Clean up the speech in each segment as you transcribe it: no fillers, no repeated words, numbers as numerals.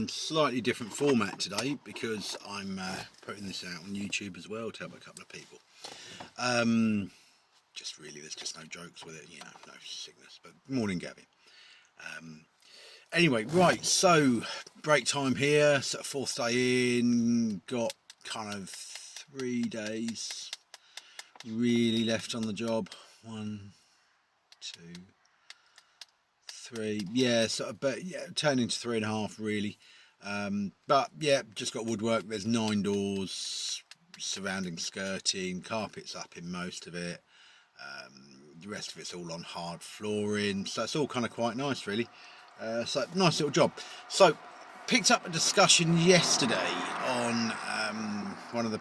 Slightly different format today because I'm putting this out on YouTube as well to help a couple of people. Just really, there's just no jokes with it, no sickness. But morning, Gabby. Anyway, right, so break time here, sort of fourth day in, got kind of 3 days really left on the job. 1, 2, 3, yeah, sort of, but yeah, turning to 3.5 really. But yeah, just got woodwork. There's 9 doors, surrounding skirting, carpets up in most of it. The rest of it's all on hard flooring, so it's all kind of quite nice really. So nice little job. So picked up a discussion yesterday on one of the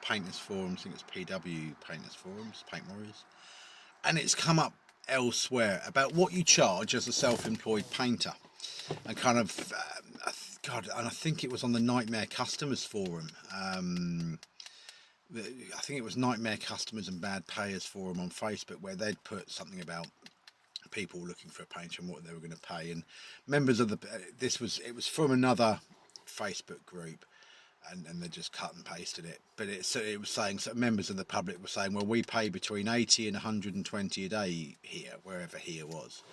painters forums. I think it's PW Painters Forums, Paint Warriors, and it's come up elsewhere about what you charge as a self-employed painter, and kind of God, and I think it was on the Nightmare Customers forum. I think it was Nightmare Customers and Bad Payers forum on Facebook, where they'd put something about people looking for a painter and what they were going to pay, and members of it was from another Facebook group, and they just cut and pasted it. But it was saying, so members of the public were saying, well, we pay between 80 and 120 a day here, wherever here was.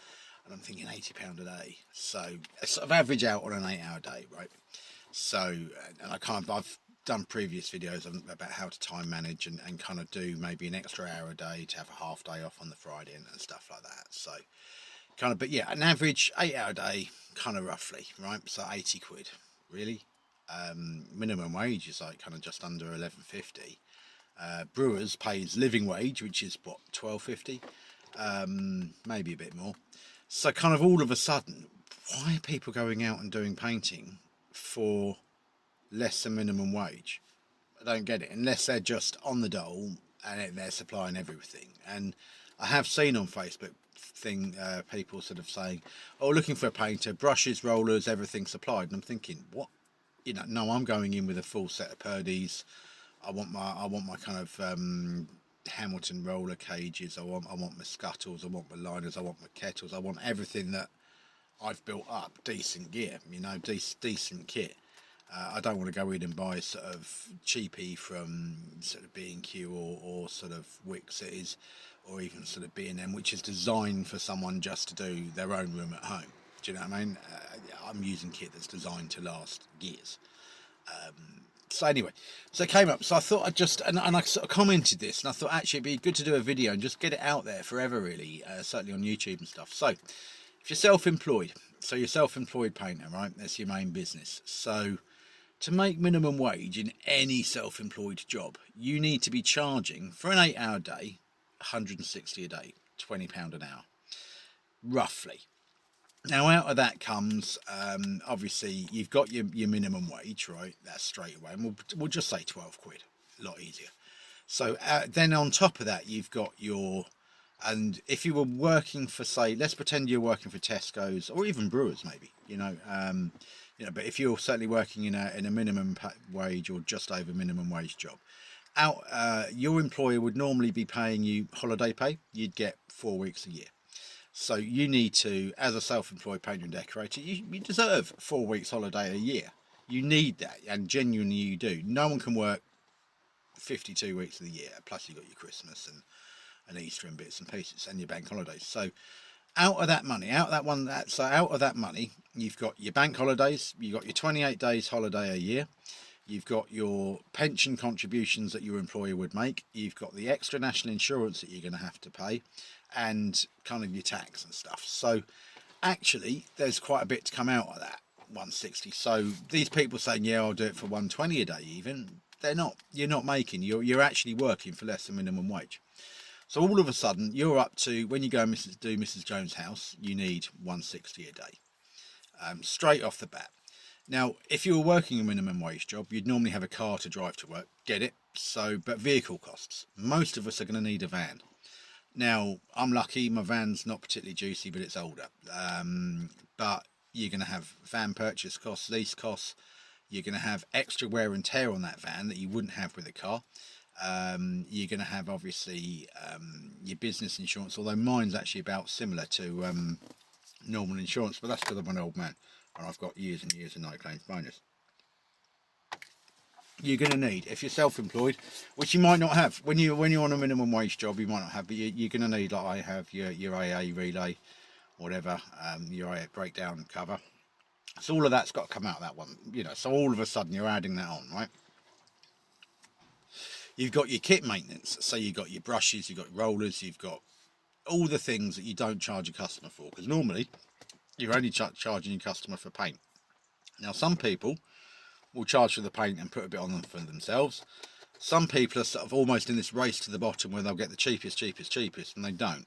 And I'm thinking £80 a day, so a sort of average out on an 8-hour day, right? So, and I've done previous videos about how to time manage and kind of do maybe an extra hour a day to have a half day off on the Friday and stuff like that. So kind of, but yeah, an average 8-hour day, kind of roughly, right? So 80 quid, really. Minimum wage is like kind of just under 11.50. Brewers pays living wage, which is what, 12.50, maybe a bit more. So kind of all of a sudden, why are people going out and doing painting for less than minimum wage? I don't get it, unless they're just on the dole and they're supplying everything. And I have seen on Facebook people sort of saying, oh, looking for a painter, brushes, rollers, everything supplied. And I'm thinking, what? No, I'm going in with a full set of purdies. I want my kind of Hamilton roller cages. I want my scuttles. I want my liners. I want my kettles. I want everything that I've built up. Decent gear, decent kit. I don't want to go in and buy sort of cheapy from sort of B&Q or sort of Wickes it is, or even sort of B&M, which is designed for someone just to do their own room at home. Do you know what I mean? I'm using kit that's designed to last years. So anyway, so it came up. So I thought and I sort of commented this, and I thought actually it'd be good to do a video and just get it out there forever, really, certainly on YouTube and stuff. So if you're self-employed, so you're self-employed painter, right? That's your main business. So to make minimum wage in any self-employed job, you need to be charging for an 8-hour day, 160 a day, £20 an hour, roughly. Now, out of that comes, obviously, you've got your minimum wage, right? That's straight away. And we'll just say 12 quid, a lot easier. So then on top of that, you've got and if you were working for, say, let's pretend you're working for Tesco's or even Brewers, maybe, but if you're certainly working in a minimum wage or just over minimum wage job, your employer would normally be paying you holiday pay. You'd get 4 weeks a year. So you need to, as a self-employed painter and decorator, you deserve 4 weeks holiday a year. You need that, and genuinely you do. No one can work 52 weeks of the year, plus you've got your Christmas and Easter and bits and pieces and your bank holidays. So out of that money, out of that money, you've got your bank holidays, you've got your 28 days holiday a year, you've got your pension contributions that your employer would make, you've got the extra national insurance that you're going to have to pay, and kind of your tax and stuff. So actually there's quite a bit to come out of that 160. So these people saying, yeah, I'll do it for 120 a day, even, you're not making, you're actually working for less than minimum wage. So all of a sudden you're up to, when you go and do Mrs. Jones' house, you need 160 a day, straight off the bat. Now, if you were working a minimum wage job, you'd normally have a car to drive to work, get it? So, but vehicle costs. Most of us are going to need a van. Now, I'm lucky, my van's not particularly juicy, but it's older. But you're going to have van purchase costs, lease costs. You're going to have extra wear and tear on that van that you wouldn't have with a car. You're going to have, obviously, your business insurance, although mine's actually about similar to normal insurance, but that's because I'm an old man. and I've got years and years of no claims bonus. You're going to need, if you're self-employed, which you might not have when you're on a minimum wage job, you might not have, but you're going to need, like I have, your AA relay, whatever, your AA breakdown cover. So all of that's got to come out of that one, so all of a sudden you're adding that on, right? You've got your kit maintenance, so you've got your brushes, you've got rollers, you've got all the things that you don't charge a customer for, because normally you're only charging your customer for paint. Now some people will charge for the paint and put a bit on them for themselves. Some people are sort of almost in this race to the bottom where they'll get the cheapest, and they don't.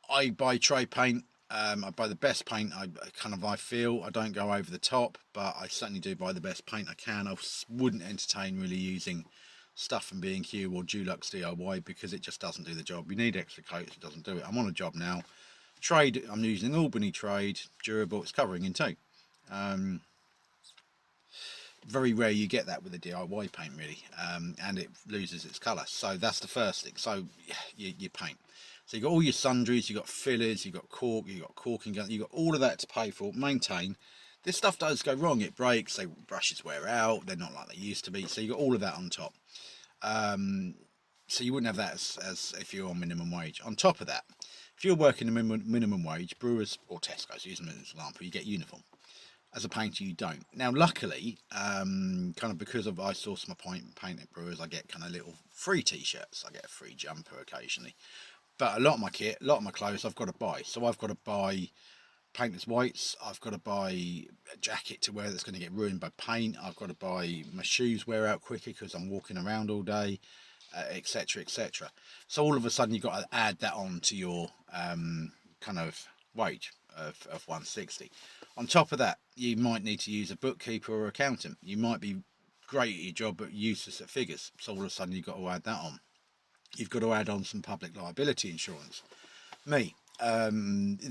I buy trade paint. I buy the best paint. I feel I don't go over the top, but I certainly do buy the best paint I can. I wouldn't entertain really using stuff from B&Q or Dulux DIY because it just doesn't do the job. You need extra coats, it doesn't do it. I'm on a job now. Trade, I'm using Albany Trade, durable, it's covering in two. Very rare you get that with a DIY paint really, and it loses its colour. So that's the first thing. So you paint. So you've got all your sundries, you've got fillers, you've got cork, you've got caulking gun, you've got all of that to pay for, maintain. This stuff does go wrong, it breaks, brushes wear out, they're not like they used to be, so you've got all of that on top. So you wouldn't have that as if you're on minimum wage. On top of that, if you're working a minimum wage, Brewers or Tesco's, using them as an example, you get uniform. As a painter, you don't. Now, luckily, kind of because I source my paint at Brewers, I get kind of little free t-shirts. I get a free jumper occasionally. But a lot of my kit, a lot of my clothes, I've got to buy. So I've got to buy painter's whites. I've got to buy a jacket to wear that's going to get ruined by paint. I've got to buy my shoes wear out quicker because I'm walking around all day, etc., etc. So all of a sudden, you've got to add that on to your kind of wage of 160. On top of that, you might need to use a bookkeeper or accountant. You might be great at your job but useless at figures, so all of a sudden you've got to add that on. You've got to add on some public liability insurance. The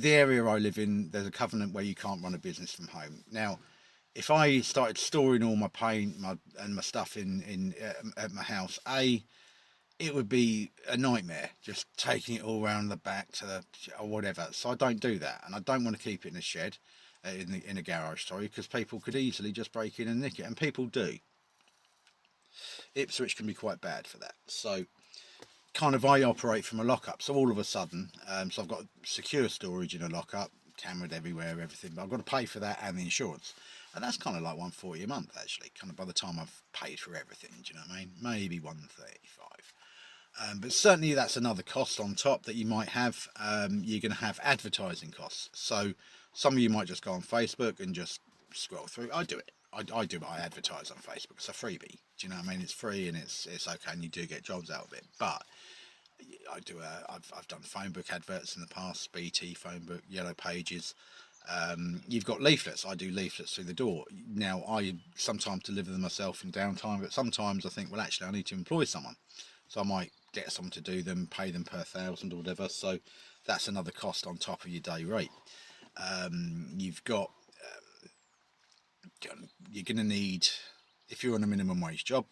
area I live in, there's a covenant where you can't run a business from home. Now, if I started storing all my paint and my stuff at my house, it would be a nightmare just taking it all around the back or whatever. So I don't do that, and I don't want to keep it in a shed, in a garage, because people could easily just break in and nick it, and people do. Ipswich can be quite bad for that. So kind of I operate from a lockup. So all of a sudden, so I've got secure storage in a lockup, cameraed everywhere, everything, but I've got to pay for that and the insurance. And that's kind of like $140 a month actually, kind of by the time I've paid for everything, do you know what I mean? Maybe $135. But certainly that's another cost on top that you might have. You're going to have advertising costs. So some of you might just go on Facebook and just scroll through. I do it. I do it. I advertise on Facebook. It's a freebie. Do you know what I mean? It's free and it's okay, and you do get jobs out of it. But I've done phone book adverts in the past. BT phone book, Yellow Pages. You've got leaflets. I do leaflets through the door. Now I sometimes deliver them myself in downtime, but sometimes I think, well, actually I need to employ someone. So I might get someone to do them, pay them per 1,000 or whatever. So that's another cost on top of your day rate. You've got, you're going to need, if you're on a minimum wage job,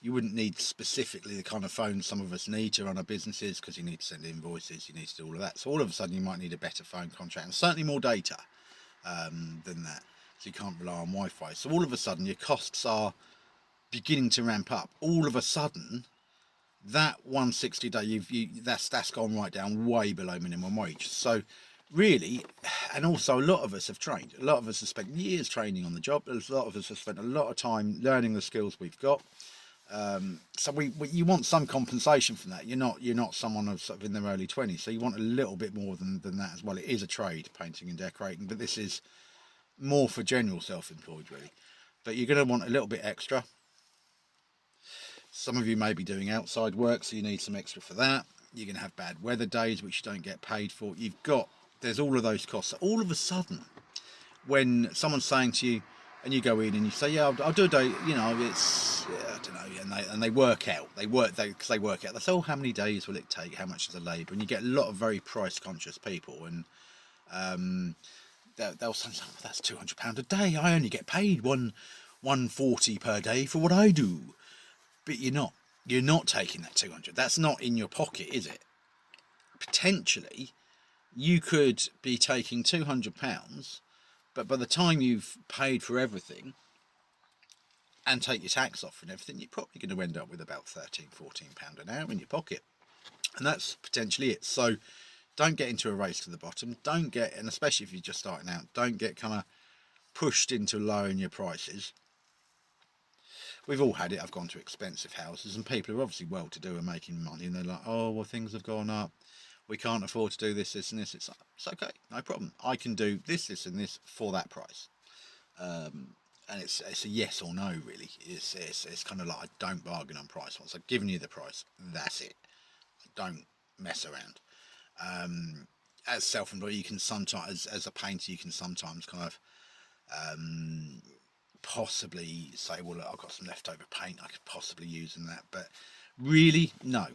you wouldn't need specifically the kind of phone some of us need to run our businesses, because you need to send invoices, you need to do all of that. So all of a sudden you might need a better phone contract and certainly more data than that. So you can't rely on Wi-Fi. So all of a sudden your costs are beginning to ramp up. All of a sudden, that 160 day, that's gone right down way below minimum wage. So really, and also a lot of us have trained. A lot of us have spent years training on the job. A lot of us have spent a lot of time learning the skills we've got. So you want some compensation from that. You're not someone of sort of in their early 20s, so you want a little bit more than that as well. It is a trade, painting and decorating, but this is more for general self-employed really. But you're going to want a little bit extra. Some of you may be doing outside work, so you need some extra for that. You're going to have bad weather days, which you don't get paid for. There's all of those costs. So all of a sudden, when someone's saying to you, and you go in and you say, yeah, I'll do a day, it's, I don't know, and they work out. They work out. They say, oh, how many days will it take? How much is the labour? And you get a lot of very price-conscious people, and they'll say, oh, that's £200 a day. I only get paid $140 per day for what I do. But you're not taking that 200. That's not in your pocket, is it? Potentially, you could be taking £200 But by the time you've paid for everything and take your tax off and everything, you're probably going to end up with about £13-14 an hour in your pocket. And that's potentially it. So don't get into a race to the bottom. Don't get, and especially if you're just starting out, don't get kind of pushed into lowering your prices. We've all had it. I've gone to expensive houses and people are obviously well-to-do and making money, and they're like, oh, well, things have gone up. We can't afford to do this, this and this. It's okay, no problem. I can do this, this and this for that price. And it's a yes or no, really. It's kind of like, I don't bargain on price. Once I've given you the price, that's it. I don't mess around. As self-employed, you can sometimes, as a painter, you can sometimes kind of possibly say, well, look, I've got some leftover paint I could possibly use in that. But really, no.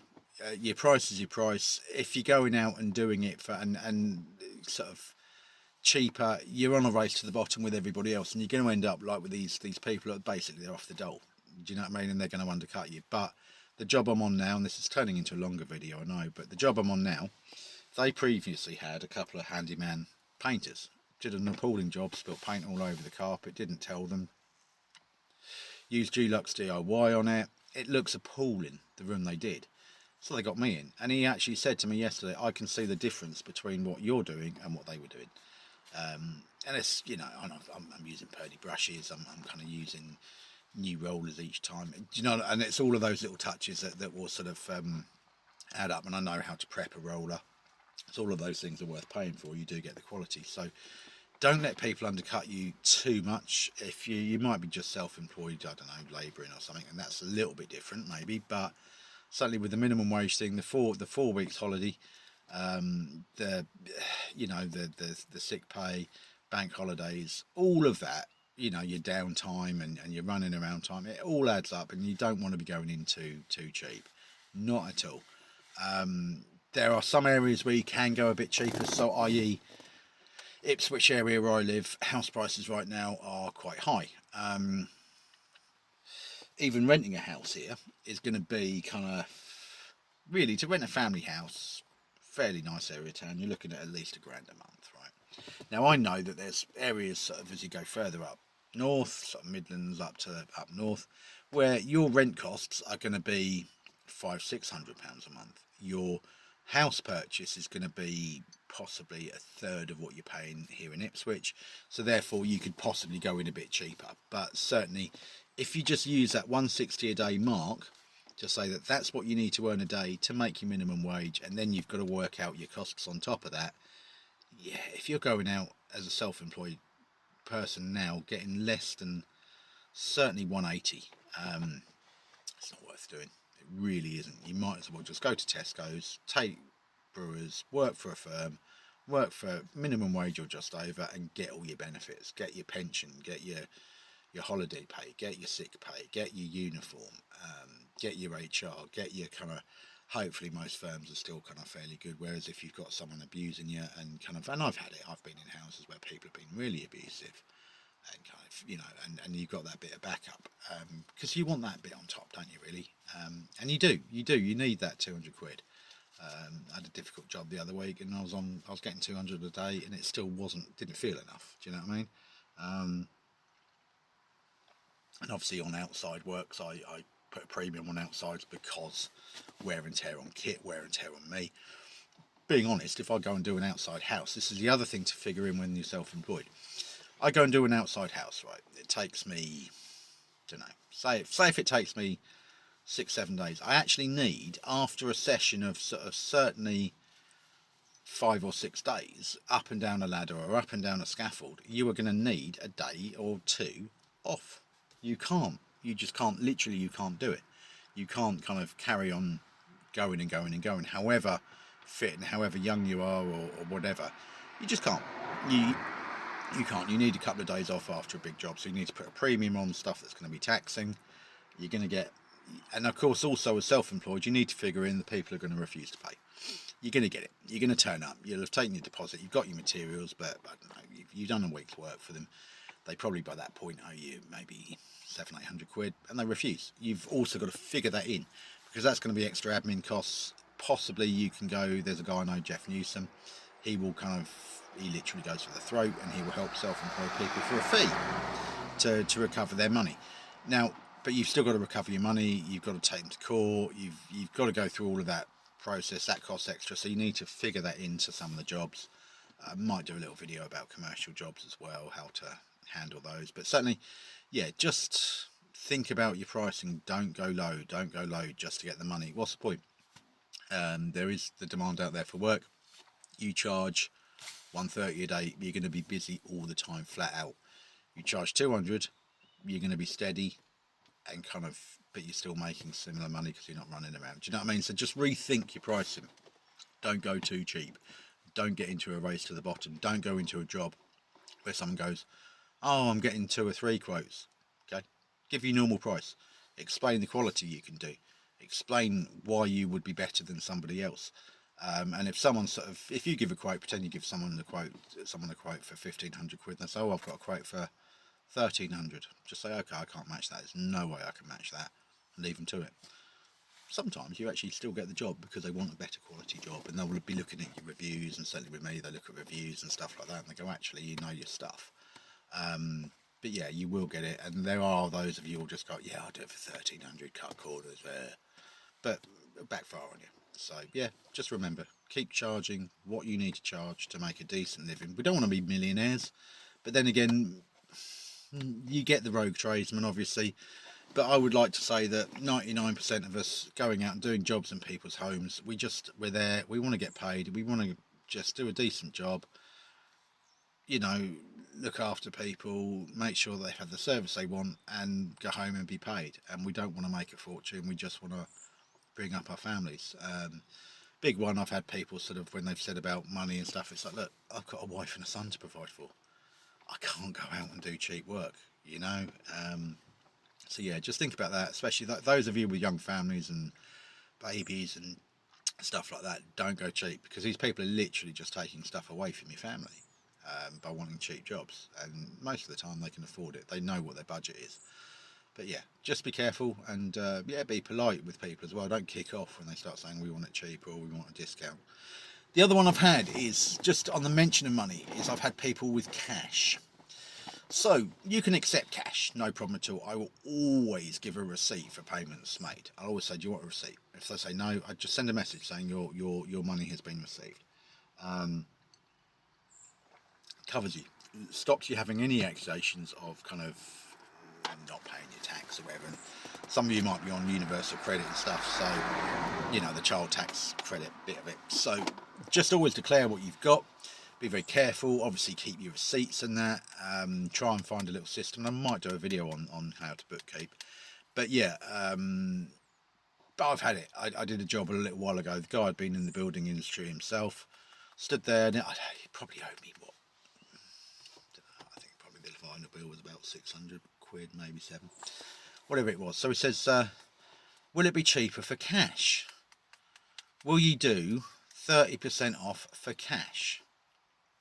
Your price is your price. If you're going out and doing it for and sort of cheaper, you're on a race to the bottom with everybody else, and you're going to end up like with these people that basically they're off the dole. Do you know what I mean? And they're going to undercut you. But the job I'm on now, and this is turning into a longer video, I know, but the job I'm on now, they previously had a couple of handyman painters. Did an appalling job, spilt paint all over the carpet, didn't tell them. Used Dulux DIY on it. It looks appalling, the room they did. So they got me in, and he actually said to me yesterday, I can see the difference between what you're doing and what they were doing. And it's, you know, I'm using purdy brushes, I'm kind of using new rollers each time, you know, and it's all of those little touches that will sort of add up, and I know how to prep a roller. So all of those things are worth paying for. You do get the quality. So don't let people undercut you too much. If you might be just self-employed, I don't know, labouring or something, and that's a little bit different maybe, but certainly with the minimum wage thing, the 4 weeks holiday, the sick pay, bank holidays, all of that, you know, your downtime and your running around time, it all adds up, and you don't want to be going in too cheap. Not at all. There are some areas where you can go a bit cheaper, so i.e. Ipswich area where I live, house prices right now are quite high. Even renting a house here is going to be kind of, really, to rent a family house, fairly nice area of town, you're looking at least £1 grand a month, right? Now I know that there's areas sort of as you go further up north, sort of Midlands up north, where your rent costs are going to be £500-600 a month. Your house purchase is going to be possibly a third of what you're paying here in Ipswich, so therefore you could possibly go in a bit cheaper. But certainly if you just use that 160 a day mark, just say that that's what you need to earn a day to make your minimum wage, and then you've got to work out your costs on top of that. Yeah, if you're going out as a self-employed person now getting less than certainly 180, it's not worth doing. It really isn't. You might as well just go to Tesco's, take brewers, work for a firm, work for minimum wage or just over, and get all your benefits, get your pension, get your holiday pay, get your sick pay, get your uniform, get your HR, get your kind of, hopefully most firms are still kind of fairly good, whereas if you've got someone abusing you and kind of, and I've had it, I've been in houses where people have been really abusive, and kind of, you know, and you've got that bit of backup, because you want that bit on top, don't you, really? And you need that 200 quid. I had a difficult job the other week, and I was getting 200 a day, and it still didn't feel enough. Do you know what I mean? And obviously on outside works, I put a premium on outsides because wear and tear on kit, wear and tear on me. Being honest, if I go and do an outside house, this is the other thing to figure in when you're self-employed. I go and do an outside house, right? It takes me, I don't know, say if it takes me 6-7 days, I actually need, after a session of sort of certainly 5 or 6 days up and down a ladder or up and down a scaffold, you are going to need a day or two off. You just can't, literally you can't do it. You can't kind of carry on going and going and going, however fit and however young you are or whatever. You just can't. You can't. You need a couple of days off after a big job, so you need to put a premium on stuff that's going to be taxing. You're going to get, and of course also as self-employed, you need to figure in the people are going to refuse to pay. You're going to get it. You're going to turn up. You'll have taken your deposit. You've got your materials, but I don't know, you've done a week's work for them. They probably by that point owe you maybe 700-800 quid, and they refuse. You've also got to figure that in, because that's going to be extra admin costs. Possibly you can go, there's a guy I know, Jeff Newsom, he will kind of he literally goes for the throat, and he will help self-employed people for a fee to recover their money. Now, but you've still got to recover your money. You've got to take them to court. You've got to go through all of that process. That costs extra, so you need to figure that into some of the jobs. I might do a little video about commercial jobs as well, how to handle those. But certainly, yeah, just think about your pricing. Don't go low. Don't go low just to get the money. What's the point? There is the demand out there for work. You charge 130 a day, you're going to be busy all the time, flat out. You charge 200, you're going to be steady and kind of, but you're still making similar money because you're not running around. Do you know what I mean? So just rethink your pricing. Don't go too cheap. Don't get into a race to the bottom. Don't go into a job where someone goes, oh, I'm getting 2 or 3 quotes. Okay, give you normal price. Explain the quality you can do. Explain why you would be better than somebody else. And if someone if you give a quote, pretend you give someone a quote for 1,500 quid, and they say, oh, I've got a quote for 1,300. Just say, okay, I can't match that. There's no way I can match that. And leave them to it. Sometimes you actually still get the job because they want a better quality job, and they'll be looking at your reviews, and certainly with me they look at reviews and stuff like that, and they go, actually, you know your stuff. But yeah, you will get it, and there are those of you who'll just go, yeah, I'll do it for 1,300, cut corners there, but it'll backfire on you. So yeah, just remember, keep charging what you need to charge to make a decent living. We don't want to be millionaires, but then again, you get the rogue tradesman, obviously. But I would like to say that 99% of us going out and doing jobs in people's homes, we're there, we want to get paid, we want to just do a decent job, you know, look after people, make sure they have the service they want, and go home and be paid. And we don't want to make a fortune, we just want to bring up our families. Big one, I've had people sort of, when they've said about money and stuff, it's like, look, I've got a wife and a son to provide for. I can't go out and do cheap work, you know. So yeah, just think about that, especially those of you with young families and babies and stuff like that. Don't go cheap, because these people are literally just taking stuff away from your family by wanting cheap jobs, and most of the time they can afford it. They know what their budget is. But yeah, just be careful, and yeah, be polite with people as well. Don't kick off when they start saying we want it cheap or we want a discount. The other one I've had is, just on the mention of money, is I've had people with cash. So you can accept cash, no problem at all. I will always give a receipt for payments made. I always say, do you want a receipt? If they say no, I just send a message saying your money has been received. Covers you, stops you having any accusations of kind of not paying your tax or whatever. And some of you might be on universal credit and stuff, so you know, the child tax credit bit of it. So just always declare what you've got. Be very careful, obviously keep your receipts and that. Try and find a little system. I might do a video on how to bookkeep. But yeah, but I've had it. I did a job a little while ago. The guy had been in the building industry himself. Stood there, and he probably owed me, what? I think probably the final bill was about 600 quid, maybe 7. Whatever it was. So he says, will it be cheaper for cash? Will you do 30% off for cash?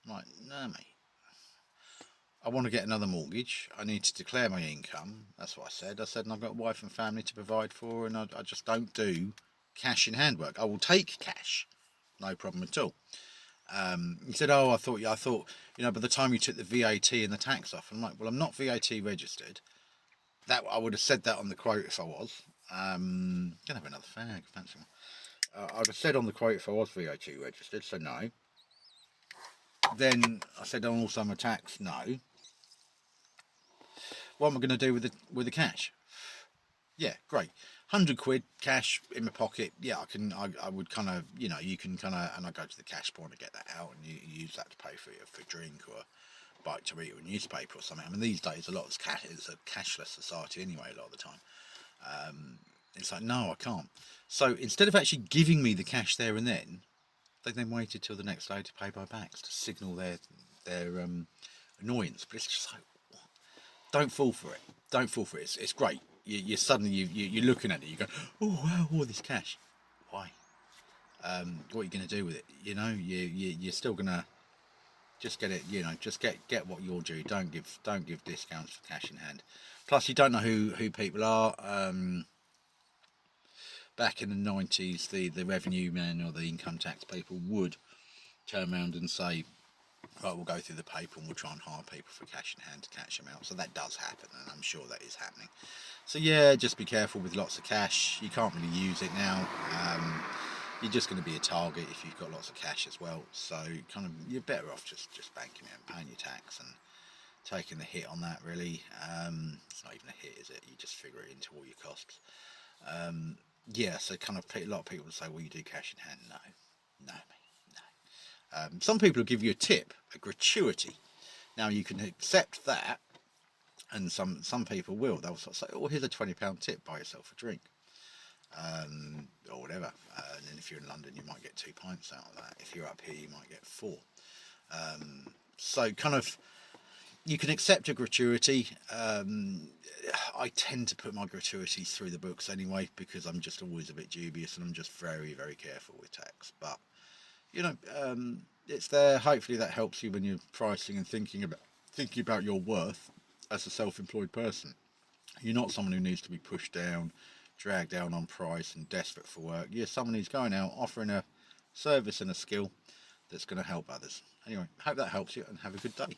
I'm like, no, mate. I want to get another mortgage. I need to declare my income. That's what I said. And I've got a wife and family to provide for, and I just don't do cash in hand work. I will take cash, no problem at all. He said, oh, I thought, you know, by the time you took the VAT and the tax off. I'm like, well, I'm not VAT registered. That I would have said that on the quote if I was. Gonna have another fag, fancy one. I'd have said on the quote if I was VAT registered, so no. Then I said, oh, also I'm a tax, no. What am I going to do with the cash? Yeah, great. 100 quid cash in my pocket. Yeah, I would kind of, you know, you can kind of, and I go to the cash point and get that out, and you use that to pay for a drink or a bite to eat or a newspaper or something. I mean, these days it's a cashless society anyway, a lot of the time. It's like, no, I can't. So instead of actually giving me the cash there and then, they then waited till the next day to pay by backs to signal their annoyance. But it's just like, don't fall for it. Don't fall for it. It's great. You're suddenly you're looking at it. You go, oh wow, all this cash. Why? What are you going to do with it? You know, you're still gonna just get it. You know, just get what you're due. Don't give discounts for cash in hand. Plus, you don't know who people are. Back in the 90s, the revenue men or the income tax people would turn around and say, right, we'll go through the paper and we'll try and hire people for cash in hand to cash them out. So that does happen, and I'm sure that is happening. So yeah, just be careful with lots of cash. You can't really use it now. You're just going to be a target if you've got lots of cash as well. So kind of you're better off just banking it and paying your tax and taking the hit on that. Really, it's not even a hit, is it? You just figure it into all your costs. Yeah, so kind of a lot of people say, well, you do cash in hand. No, no, mate, no. Some people will give you a tip, a gratuity. Now you can accept that, and some people will. They'll sort of say, oh, here's a £20 tip, buy yourself a drink, or whatever. And then if you're in London, you might get 2 pints out of that. If you're up here, you might get 4. So kind of you can accept a gratuity. I tend to put my gratuities through the books anyway because I'm just always a bit dubious and I'm just very, very careful with tax. But you know, it's there. Hopefully, that helps you when you're pricing and thinking about your worth as a self-employed person. You're not someone who needs to be pushed down, dragged down on price, and desperate for work. You're someone who's going out offering a service and a skill that's going to help others. Anyway, hope that helps you and have a good day.